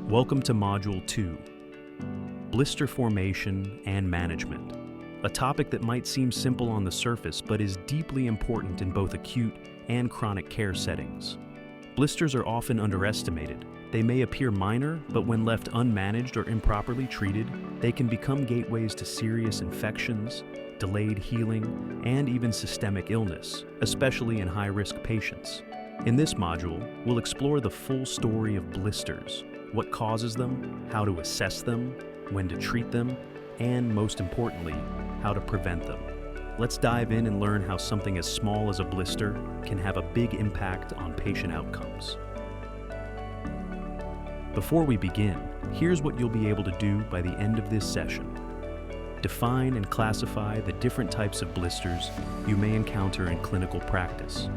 Welcome to Module 2, Blister Formation and Management, a topic that might seem simple on the surface but is deeply important in both acute and chronic care settings. Blisters are often underestimated. They may appear minor, but when left unmanaged or improperly treated, they can become gateways to serious infections, delayed healing, and even systemic illness, especially in high-risk patients. In this module, we'll explore the full story of blisters, what causes them, how to assess them, when to treat them, and most importantly, how to prevent them. Let's dive in and learn how something as small as a blister can have a big impact on patient outcomes. Before we begin, here's what you'll be able to do by the end of this session. Define and classify the different types of blisters you may encounter in clinical practice,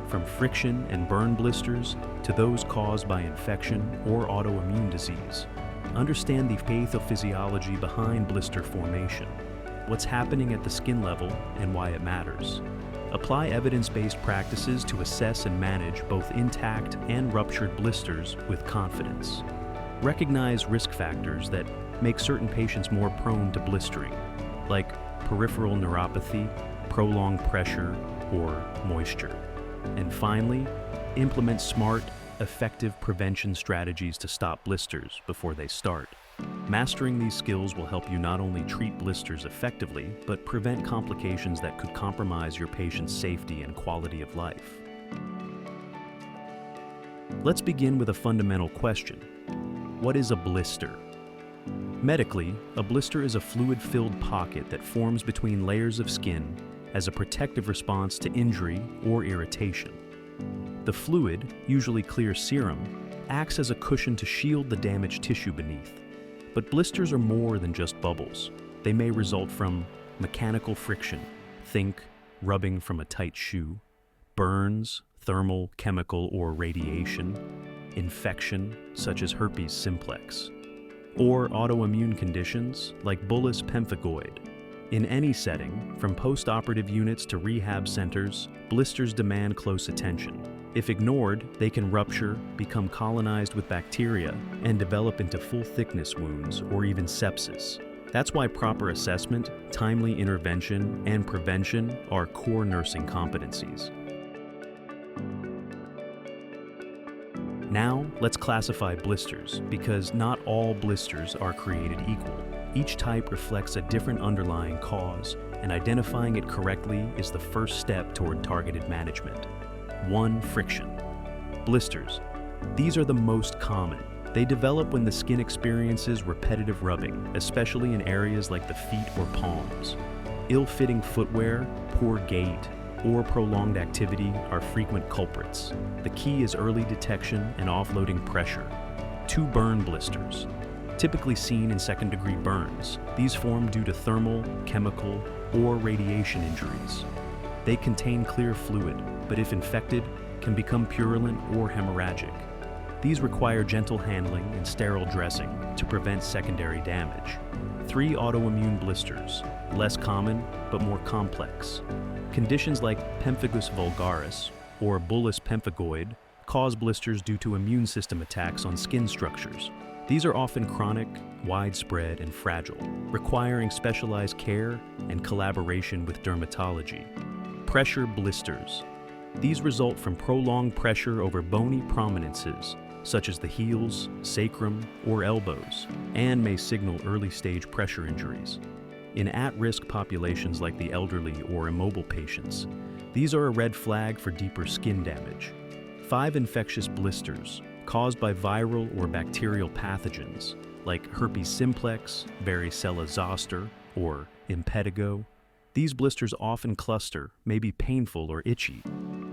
from friction and burn blisters to those caused by infection or autoimmune disease. Understand the pathophysiology behind blister formation, what's happening at the skin level and why it matters. Apply evidence-based practices to assess and manage both intact and ruptured blisters with confidence. Recognize risk factors that make certain patients more prone to blistering, like peripheral neuropathy, prolonged pressure, or moisture. And finally, implement smart, effective prevention strategies to stop blisters before they start. Mastering these skills will help you not only treat blisters effectively, but prevent complications that could compromise your patient's safety and quality of life. Let's begin with a fundamental question. What is a blister? Medically, a blister is a fluid-filled pocket that forms between layers of skin as a protective response to injury or irritation. The fluid, usually clear serum, acts as a cushion to shield the damaged tissue beneath. But blisters are more than just bubbles. They may result from mechanical friction, think rubbing from a tight shoe, burns, thermal, chemical, or radiation, infection, such as herpes simplex, or autoimmune conditions like bullous pemphigoid. In any setting, from post-operative units to rehab centers, blisters demand close attention. If ignored, they can rupture, become colonized with bacteria, and develop into full-thickness wounds or even sepsis. That's why proper assessment, timely intervention, and prevention are core nursing competencies. Now, let's classify blisters, because not all blisters are created equal. Each type reflects a different underlying cause, and identifying it correctly is the first step toward targeted management. 1. Friction. Blisters. These are the most common. They develop when the skin experiences repetitive rubbing, especially in areas like the feet or palms. Ill-fitting footwear, poor gait, or prolonged activity are frequent culprits. The key is early detection and offloading pressure. 2. Burn blisters. Typically seen in second-degree burns, these form due to thermal, chemical, or radiation injuries. They contain clear fluid, but if infected, can become purulent or hemorrhagic. These require gentle handling and sterile dressing to prevent secondary damage. 3. Autoimmune blisters, less common but more complex. Conditions like pemphigus vulgaris or bullous pemphigoid cause blisters due to immune system attacks on skin structures. These are often chronic, widespread, and fragile, requiring specialized care and collaboration with dermatology. Pressure blisters. These result from prolonged pressure over bony prominences, such as the heels, sacrum, or elbows, and may signal early-stage pressure injuries. In at-risk populations like the elderly or immobile patients, these are a red flag for deeper skin damage. 5. Infectious blisters, caused by viral or bacterial pathogens like herpes simplex, varicella zoster, or impetigo. These blisters often cluster, may be painful or itchy,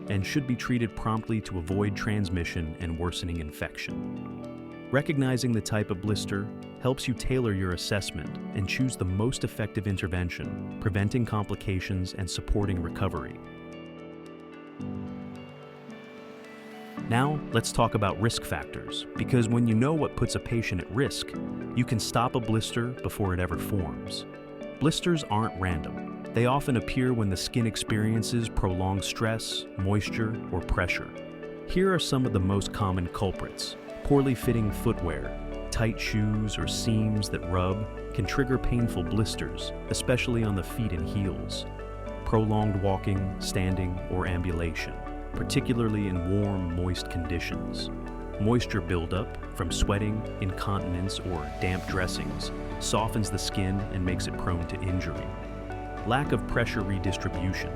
and should be treated promptly to avoid transmission and worsening infection. Recognizing the type of blister helps you tailor your assessment and choose the most effective intervention, preventing complications and supporting recovery. Now, let's talk about risk factors, because when you know what puts a patient at risk, you can stop a blister before it ever forms. Blisters aren't random. They often appear when the skin experiences prolonged stress, moisture, or pressure. Here are some of the most common culprits: poorly fitting footwear, tight shoes, or seams that rub can trigger painful blisters, especially on the feet and heels. Prolonged walking, standing, or ambulation, particularly in warm, moist conditions. Moisture buildup from sweating, incontinence, or damp dressings softens the skin and makes it prone to injury. Lack of pressure redistribution.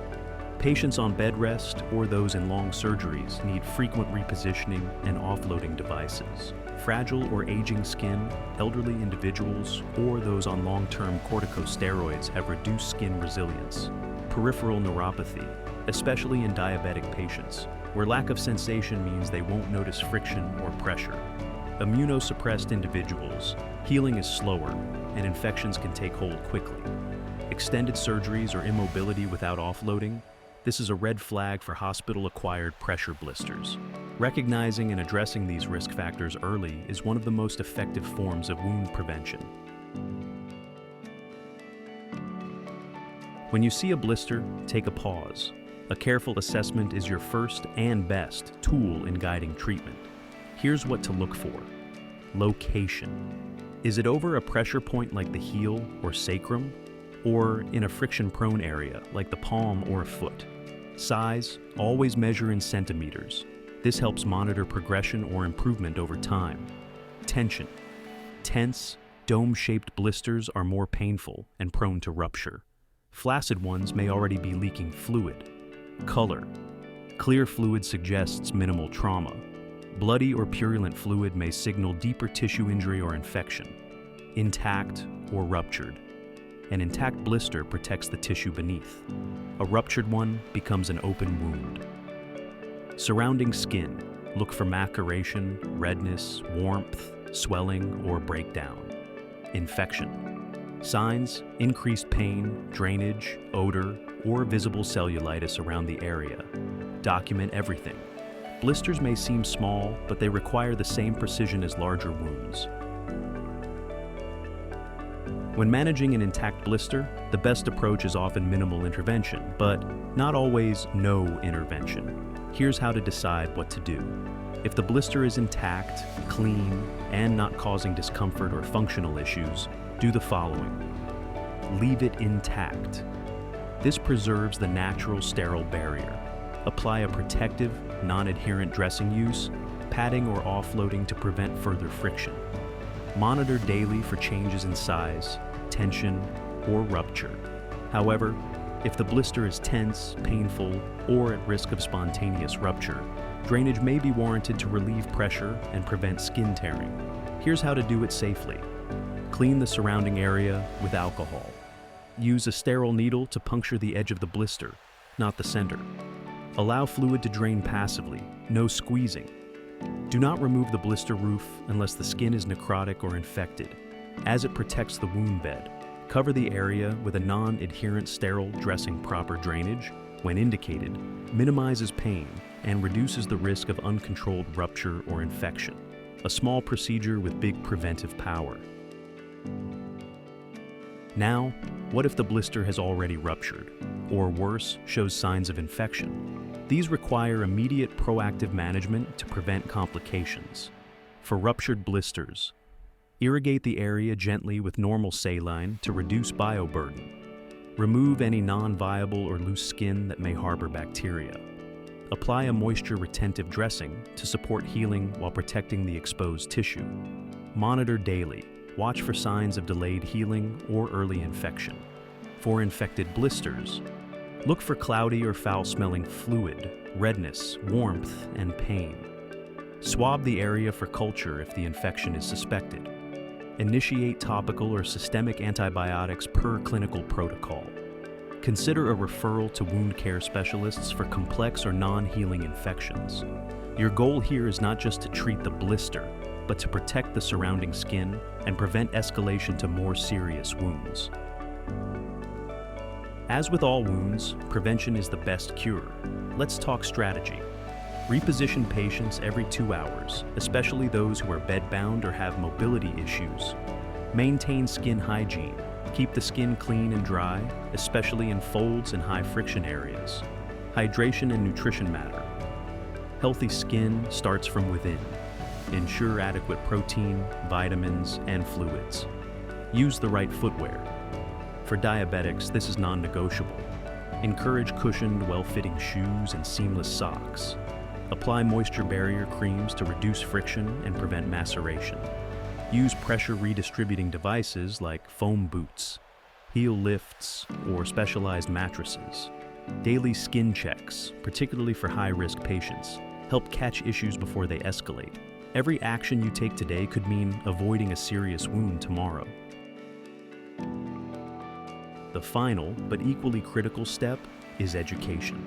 Patients on bed rest or those in long surgeries need frequent repositioning and offloading devices. Fragile or aging skin, elderly individuals, or those on long-term corticosteroids have reduced skin resilience. Peripheral neuropathy, especially in diabetic patients, where lack of sensation means they won't notice friction or pressure. Immunosuppressed individuals, healing is slower and infections can take hold quickly. Extended surgeries or immobility without offloading, this is a red flag for hospital-acquired pressure blisters. Recognizing and addressing these risk factors early is one of the most effective forms of wound prevention. When you see a blister, take a pause. A careful assessment is your first and best tool in guiding treatment. Here's what to look for. Location. Is it over a pressure point like the heel or sacrum, or in a friction-prone area like the palm or a foot? Size, always measure in centimeters. This helps monitor progression or improvement over time. Tension. Tense, dome-shaped blisters are more painful and prone to rupture. Flaccid ones may already be leaking fluid. Color. Clear fluid suggests minimal trauma. Bloody or purulent fluid may signal deeper tissue injury or infection. Intact or ruptured. An intact blister protects the tissue beneath. A ruptured one becomes an open wound. Surrounding skin. Look for maceration, redness, warmth, swelling, or breakdown. Infection. Signs: increased pain, drainage, odor, or visible cellulitis around the area. Document everything. Blisters may seem small, but they require the same precision as larger wounds. When managing an intact blister, the best approach is often minimal intervention, but not always no intervention. Here's how to decide what to do. If the blister is intact, clean, and not causing discomfort or functional issues, do the following. Leave it intact. This preserves the natural sterile barrier. Apply a protective, non-adherent dressing use, padding or offloading to prevent further friction. Monitor daily for changes in size, tension, or rupture. However, if the blister is tense, painful, or at risk of spontaneous rupture, drainage may be warranted to relieve pressure and prevent skin tearing. Here's how to do it safely. Clean the surrounding area with alcohol. Use a sterile needle to puncture the edge of the blister, not the center. Allow fluid to drain passively, no squeezing. Do not remove the blister roof unless the skin is necrotic or infected, as it protects the wound bed. Cover the area with a non-adherent sterile dressing. Proper drainage, when indicated, minimizes pain and reduces the risk of uncontrolled rupture or infection. A small procedure with big preventive power. Now, what if the blister has already ruptured, or worse, shows signs of infection? These require immediate proactive management to prevent complications. For ruptured blisters, irrigate the area gently with normal saline to reduce bioburden. Remove any non-viable or loose skin that may harbor bacteria. Apply a moisture-retentive dressing to support healing while protecting the exposed tissue. Monitor daily. Watch for signs of delayed healing or early infection. For infected blisters, look for cloudy or foul-smelling fluid, redness, warmth, and pain. Swab the area for culture if the infection is suspected. Initiate topical or systemic antibiotics per clinical protocol. Consider a referral to wound care specialists for complex or non-healing infections. Your goal here is not just to treat the blister, but to protect the surrounding skin and prevent escalation to more serious wounds. As with all wounds, prevention is the best cure. Let's talk strategy. Reposition patients every 2 hours, especially those who are bedbound or have mobility issues. Maintain skin hygiene. Keep the skin clean and dry, especially in folds and high friction areas. Hydration and nutrition matter. Healthy skin starts from within. Ensure adequate protein, vitamins, and fluids. Use the right footwear. For diabetics, this is non-negotiable. Encourage cushioned, well-fitting shoes and seamless socks. Apply moisture barrier creams to reduce friction and prevent maceration. Use pressure redistributing devices like foam boots, heel lifts, or specialized mattresses. Daily skin checks, particularly for high-risk patients, help catch issues before they escalate. Every action you take today could mean avoiding a serious wound tomorrow. The final, but equally critical step is education.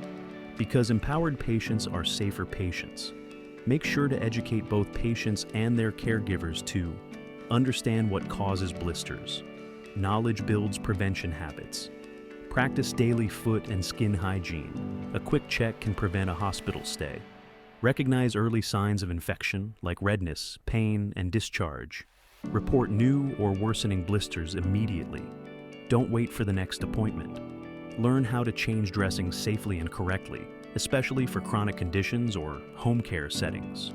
Because empowered patients are safer patients. Make sure to educate both patients and their caregivers too. Understand what causes blisters. Knowledge builds prevention habits. Practice daily foot and skin hygiene. A quick check can prevent a hospital stay. Recognize early signs of infection like redness, pain, and discharge. Report new or worsening blisters immediately. Don't wait for the next appointment. Learn how to change dressings safely and correctly, especially for chronic conditions or home care settings.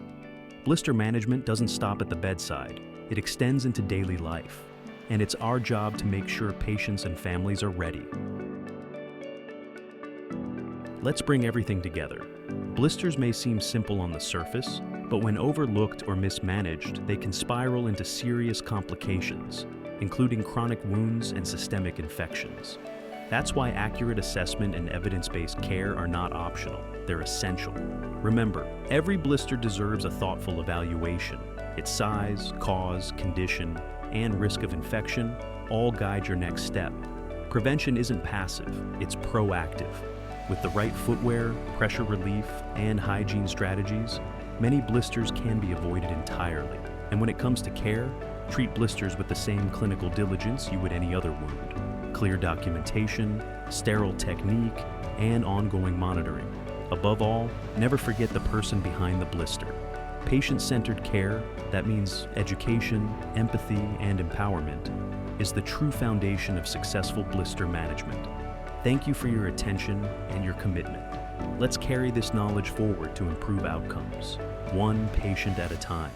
Blister management doesn't stop at the bedside. It extends into daily life, and it's our job to make sure patients and families are ready. Let's bring everything together. Blisters may seem simple on the surface, but when overlooked or mismanaged, they can spiral into serious complications, including chronic wounds and systemic infections. That's why accurate assessment and evidence-based care are not optional, they're essential. Remember, every blister deserves a thoughtful evaluation. Its size, cause, condition, and risk of infection all guide your next step. Prevention isn't passive, it's proactive. With the right footwear, pressure relief, and hygiene strategies, many blisters can be avoided entirely. And when it comes to care, treat blisters with the same clinical diligence you would any other wound. Clear documentation, sterile technique, and ongoing monitoring. Above all, never forget the person behind the blister. Patient-centered care, that means education, empathy, and empowerment, is the true foundation of successful blister management. Thank you for your attention and your commitment. Let's carry this knowledge forward to improve outcomes, one patient at a time.